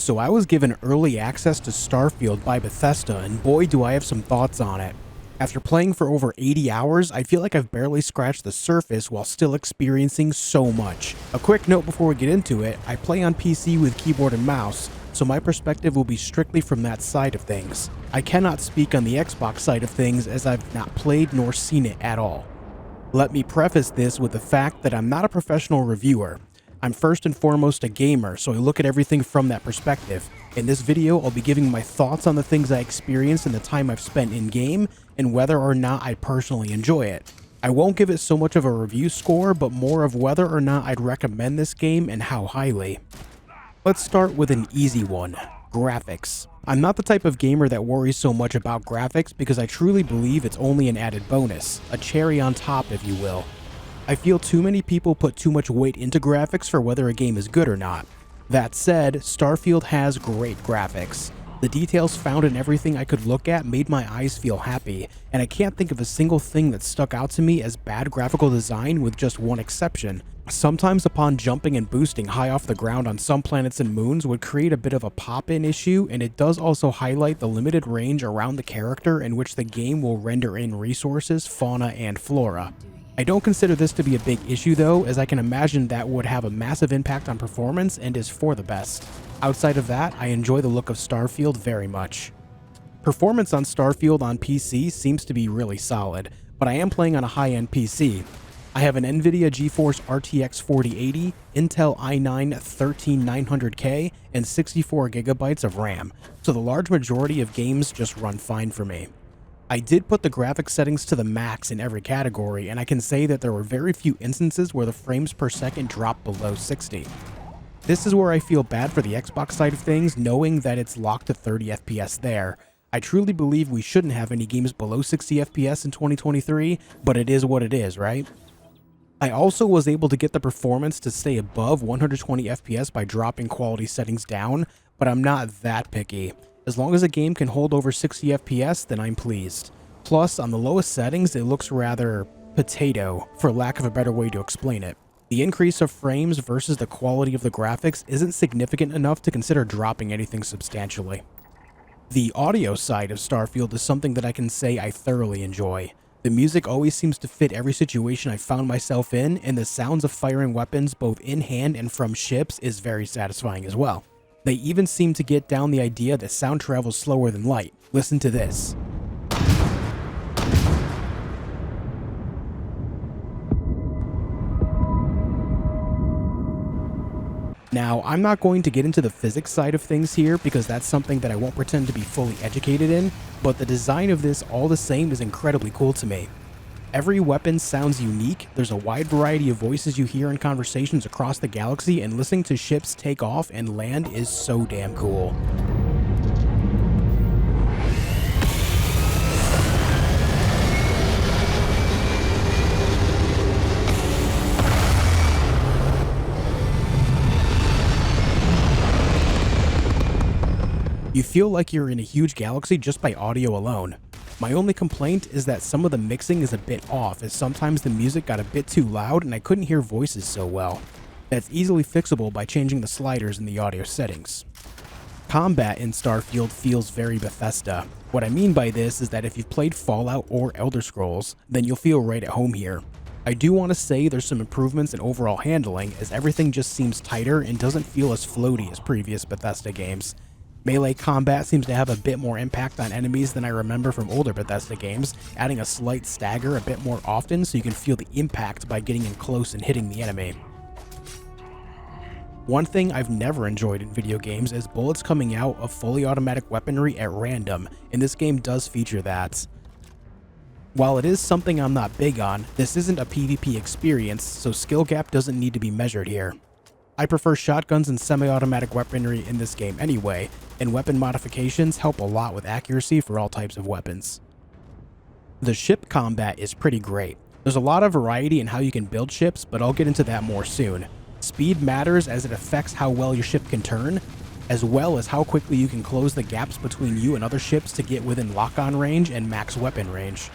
So I was given early access to Starfield by Bethesda, and boy do I have some thoughts on it. After playing for over 80 hours, I feel like I've barely scratched the surface while still experiencing so much. A quick note before we get into it, I play on PC with keyboard and mouse, so my perspective will be strictly from that side of things. I cannot speak on the Xbox side of things as I've not played nor seen it at all. Let me preface this with the fact that I'm not a professional reviewer. I'm first and foremost a gamer, so I look at everything from that perspective. In this video, I'll be giving my thoughts on the things I experienced in the time I've spent in-game, and whether or not I personally enjoy it. I won't give it so much of a review score, but more of whether or not I'd recommend this game and how highly. Let's start with an easy one, graphics. I'm not the type of gamer that worries so much about graphics because I truly believe it's only an added bonus, a cherry on top if you will. I feel too many people put too much weight into graphics for whether a game is good or not. That said, Starfield has great graphics. The details found in everything I could look at made my eyes feel happy, and I can't think of a single thing that stuck out to me as bad graphical design with just one exception. Sometimes upon jumping and boosting high off the ground on some planets and moons would create a bit of a pop-in issue, and it does also highlight the limited range around the character in which the game will render in resources, fauna, and flora. I don't consider this to be a big issue though, as I can imagine that would have a massive impact on performance and is for the best. Outside of that, I enjoy the look of Starfield very much. Performance on Starfield on PC seems to be really solid, but I am playing on a high-end PC. I have an NVIDIA GeForce RTX 4080, Intel i9 13900K, and 64GB of RAM, so the large majority of games just run fine for me. I did put the graphics settings to the max in every category, and I can say that there were very few instances where the frames per second dropped below 60. This is where I feel bad for the Xbox side of things, knowing that it's locked to 30 FPS there. I truly believe we shouldn't have any games below 60 FPS in 2023, but it is what it is, right? I also was able to get the performance to stay above 120 FPS by dropping quality settings down, but I'm not that picky. As long as a game can hold over 60 FPS, then I'm pleased. Plus, on the lowest settings, it looks rather potato, for lack of a better way to explain it. The increase of frames versus the quality of the graphics isn't significant enough to consider dropping anything substantially. The audio side of Starfield is something that I can say I thoroughly enjoy. The music always seems to fit every situation I found myself in, and the sounds of firing weapons both in hand and from ships is very satisfying as well. They even seem to get down the idea that sound travels slower than light. Listen to this. Now, I'm not going to get into the physics side of things here because that's something that I won't pretend to be fully educated in, but the design of this all the same is incredibly cool to me. Every weapon sounds unique, there's a wide variety of voices you hear in conversations across the galaxy, and listening to ships take off and land is so damn cool. You feel like you're in a huge galaxy just by audio alone. My only complaint is that some of the mixing is a bit off, as sometimes the music got a bit too loud and I couldn't hear voices so well. That's easily fixable by changing the sliders in the audio settings. Combat in Starfield feels very Bethesda. What I mean by this is that if you've played Fallout or Elder Scrolls, then you'll feel right at home here. I do want to say there's some improvements in overall handling, as everything just seems tighter and doesn't feel as floaty as previous Bethesda games. Melee combat seems to have a bit more impact on enemies than I remember from older Bethesda games, adding a slight stagger a bit more often so you can feel the impact by getting in close and hitting the enemy. One thing I've never enjoyed in video games is bullets coming out of fully automatic weaponry at random, and this game does feature that. While it is something I'm not big on, this isn't a PvP experience, so skill gap doesn't need to be measured here. I prefer shotguns and semi-automatic weaponry in this game anyway, and weapon modifications help a lot with accuracy for all types of weapons. The ship combat is pretty great. There's a lot of variety in how you can build ships, but I'll get into that more soon. Speed matters as it affects how well your ship can turn, as well as how quickly you can close the gaps between you and other ships to get within lock-on range and max weapon range.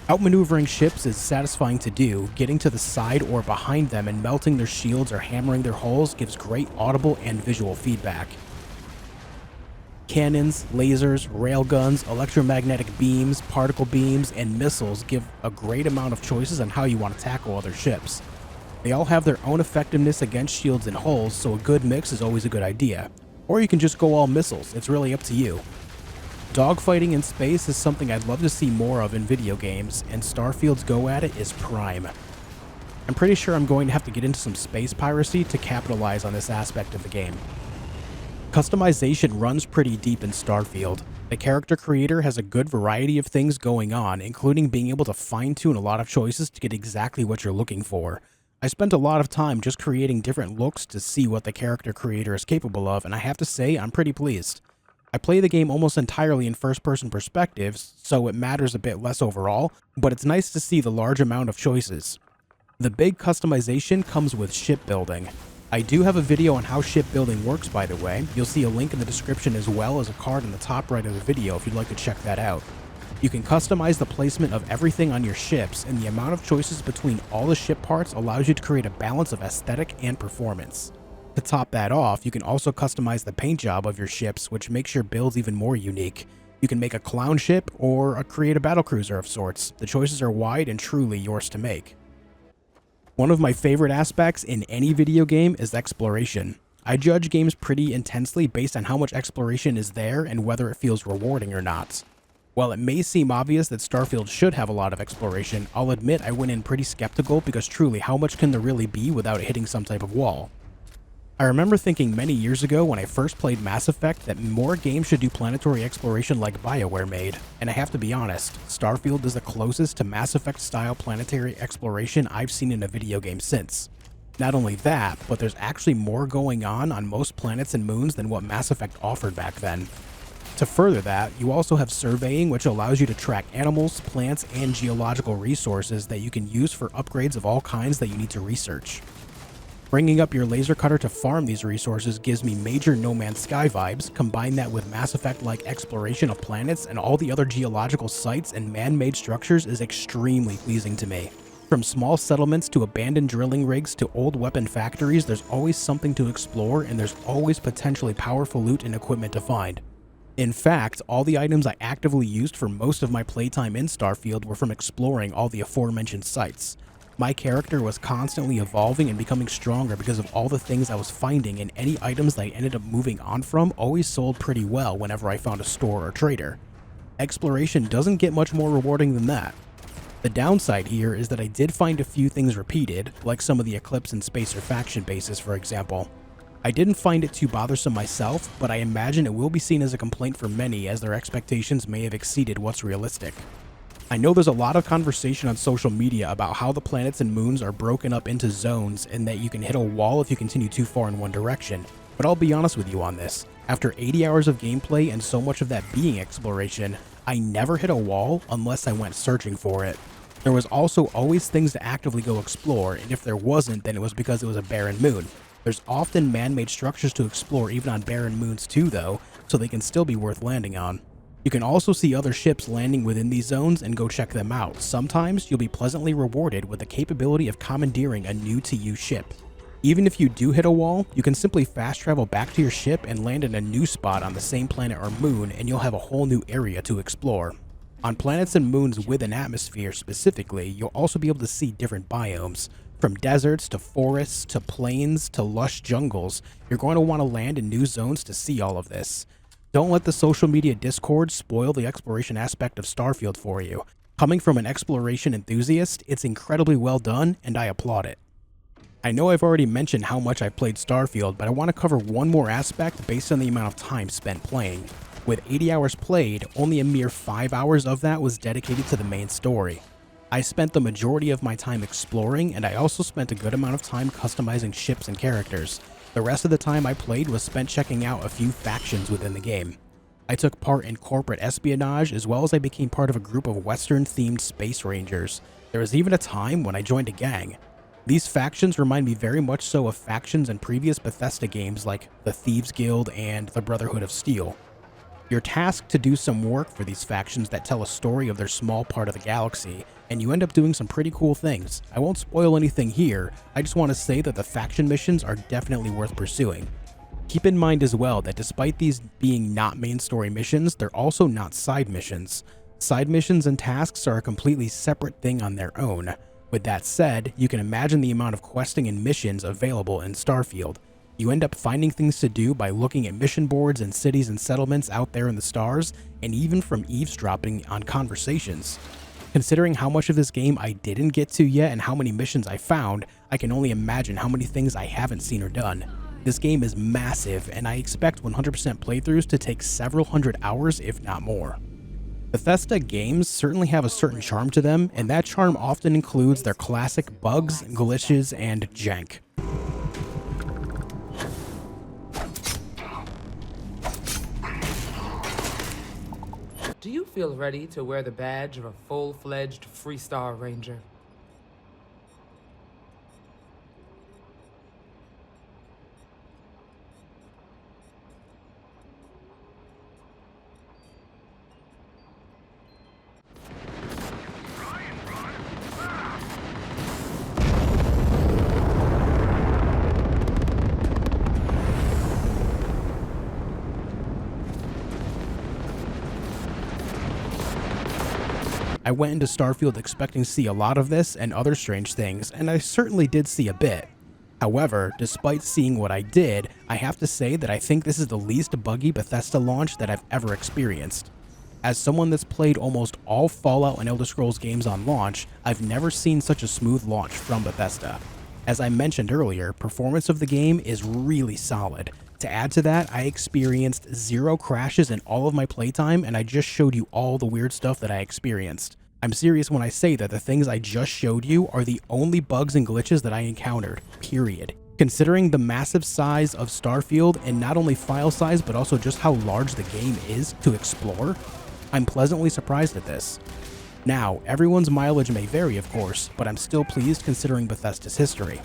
Outmaneuvering ships is satisfying to do. Getting to the side or behind them and melting their shields or hammering their hulls gives great audible and visual feedback. Cannons, lasers, railguns, electromagnetic beams, particle beams, and missiles give a great amount of choices on how you want to tackle other ships. They all have their own effectiveness against shields and hulls, so a good mix is always a good idea. Or you can just go all missiles, it's really up to you. Dogfighting in space is something I'd love to see more of in video games, and Starfield's go at it is prime. I'm pretty sure I'm going to have to get into some space piracy to capitalize on this aspect of the game. Customization runs pretty deep in Starfield. The character creator has a good variety of things going on, including being able to fine-tune a lot of choices to get exactly what you're looking for. I spent a lot of time just creating different looks to see what the character creator is capable of, and I have to say I'm pretty pleased. I play the game almost entirely in first-person perspectives, so it matters a bit less overall, but it's nice to see the large amount of choices. The big customization comes with shipbuilding. I do have a video on how shipbuilding works, by the way. You'll see a link in the description as well as a card in the top right of the video if you'd like to check that out. You can customize the placement of everything on your ships, and the amount of choices between all the ship parts allows you to create a balance of aesthetic and performance. To top that off, you can also customize the paint job of your ships, which makes your builds even more unique. You can make a clown ship or create a battlecruiser of sorts. The choices are wide and truly yours to make. One of my favorite aspects in any video game is exploration. I judge games pretty intensely based on how much exploration is there and whether it feels rewarding or not. While it may seem obvious that Starfield should have a lot of exploration, I'll admit I went in pretty skeptical because truly, how much can there really be without hitting some type of wall? I remember thinking many years ago when I first played Mass Effect that more games should do planetary exploration like BioWare made, and I have to be honest, Starfield is the closest to Mass Effect style planetary exploration I've seen in a video game since. Not only that, but there's actually more going on most planets and moons than what Mass Effect offered back then. To further that, you also have surveying, which allows you to track animals, plants, and geological resources that you can use for upgrades of all kinds that you need to research. Bringing up your laser cutter to farm these resources gives me major No Man's Sky vibes. Combine that with Mass Effect-like exploration of planets and all the other geological sites and man-made structures is extremely pleasing to me. From small settlements to abandoned drilling rigs to old weapon factories, there's always something to explore and there's always potentially powerful loot and equipment to find. In fact, all the items I actively used for most of my playtime in Starfield were from exploring all the aforementioned sites. My character was constantly evolving and becoming stronger because of all the things I was finding, and any items that I ended up moving on from always sold pretty well whenever I found a store or trader. Exploration doesn't get much more rewarding than that. The downside here is that I did find a few things repeated, like some of the Eclipse and Spacer faction bases for example. I didn't find it too bothersome myself, but I imagine it will be seen as a complaint for many as their expectations may have exceeded what's realistic. I know there's a lot of conversation on social media about how the planets and moons are broken up into zones and that you can hit a wall if you continue too far in one direction, but I'll be honest with you on this. After 80 hours of gameplay and so much of that being exploration, I never hit a wall unless I went searching for it. There was also always things to actively go explore, and if there wasn't, then it was because it was a barren moon. There's often man-made structures to explore even on barren moons too though, so they can still be worth landing on. You can also see other ships landing within these zones and go check them out. Sometimes you'll be pleasantly rewarded with the capability of commandeering a new to you ship. Even if you do hit a wall, you can simply fast travel back to your ship and land in a new spot on the same planet or moon, and you'll have a whole new area to explore. On planets and moons with an atmosphere specifically, you'll also be able to see different biomes. From deserts to forests to plains to lush jungles, you're going to want to land in new zones to see all of this. Don't let the social media discord spoil the exploration aspect of Starfield for you. Coming from an exploration enthusiast, it's incredibly well done, and I applaud it. I know I've already mentioned how much I've played Starfield, but I want to cover one more aspect based on the amount of time spent playing. With 80 hours played, only a mere 5 hours of that was dedicated to the main story. I spent the majority of my time exploring, and I also spent a good amount of time customizing ships and characters. The rest of the time I played was spent checking out a few factions within the game. I took part in corporate espionage, as well as I became part of a group of Western-themed space rangers. There was even a time when I joined a gang. These factions remind me very much so of factions in previous Bethesda games like the Thieves Guild and the Brotherhood of Steel. You're tasked to do some work for these factions that tell a story of their small part of the galaxy, and you end up doing some pretty cool things. I won't spoil anything here, I just want to say that the faction missions are definitely worth pursuing. Keep in mind as well that despite these being not main story missions, they're also not side missions. Side missions and tasks are a completely separate thing on their own. With that said, you can imagine the amount of questing and missions available in Starfield. You end up finding things to do by looking at mission boards and cities and settlements out there in the stars, and even from eavesdropping on conversations. Considering how much of this game I didn't get to yet and how many missions I found, I can only imagine how many things I haven't seen or done. This game is massive, and I expect 100% playthroughs to take several hundred hours, if not more. Bethesda games certainly have a certain charm to them, and that charm often includes their classic bugs, glitches, and jank. Do you feel ready to wear the badge of a full-fledged Freestar Ranger? I went into Starfield expecting to see a lot of this and other strange things, and I certainly did see a bit. However, despite seeing what I did, I have to say that I think this is the least buggy Bethesda launch that I've ever experienced. As someone that's played almost all Fallout and Elder Scrolls games on launch, I've never seen such a smooth launch from Bethesda. As I mentioned earlier, performance of the game is really solid. To add to that, I experienced 0 crashes in all of my playtime, and I just showed you all the weird stuff that I experienced. I'm serious when I say that the things I just showed you are the only bugs and glitches that I encountered, period. Considering the massive size of Starfield, and not only file size but also just how large the game is to explore, I'm pleasantly surprised at this. Now, everyone's mileage may vary of course, but I'm still pleased considering Bethesda's history.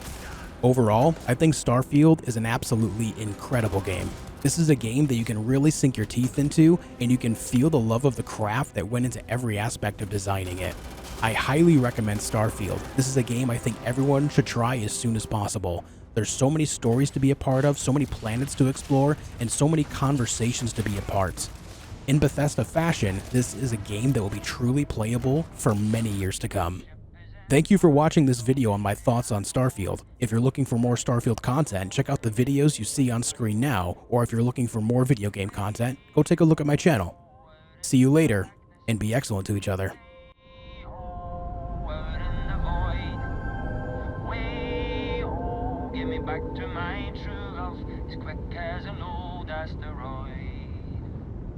Overall, I think Starfield is an absolutely incredible game. This is a game that you can really sink your teeth into, and you can feel the love of the craft that went into every aspect of designing it. I highly recommend Starfield. This is a game I think everyone should try as soon as possible. There's so many stories to be a part of, so many planets to explore, and so many conversations to be a part. In Bethesda fashion, this is a game that will be truly playable for many years to come. Thank you for watching this video on my thoughts on Starfield. If you're looking for more Starfield content, check out the videos you see on screen now, or if you're looking for more video game content, go take a look at my channel. See you later, and be excellent to each other. Back to my true love, as quick as an old asteroid.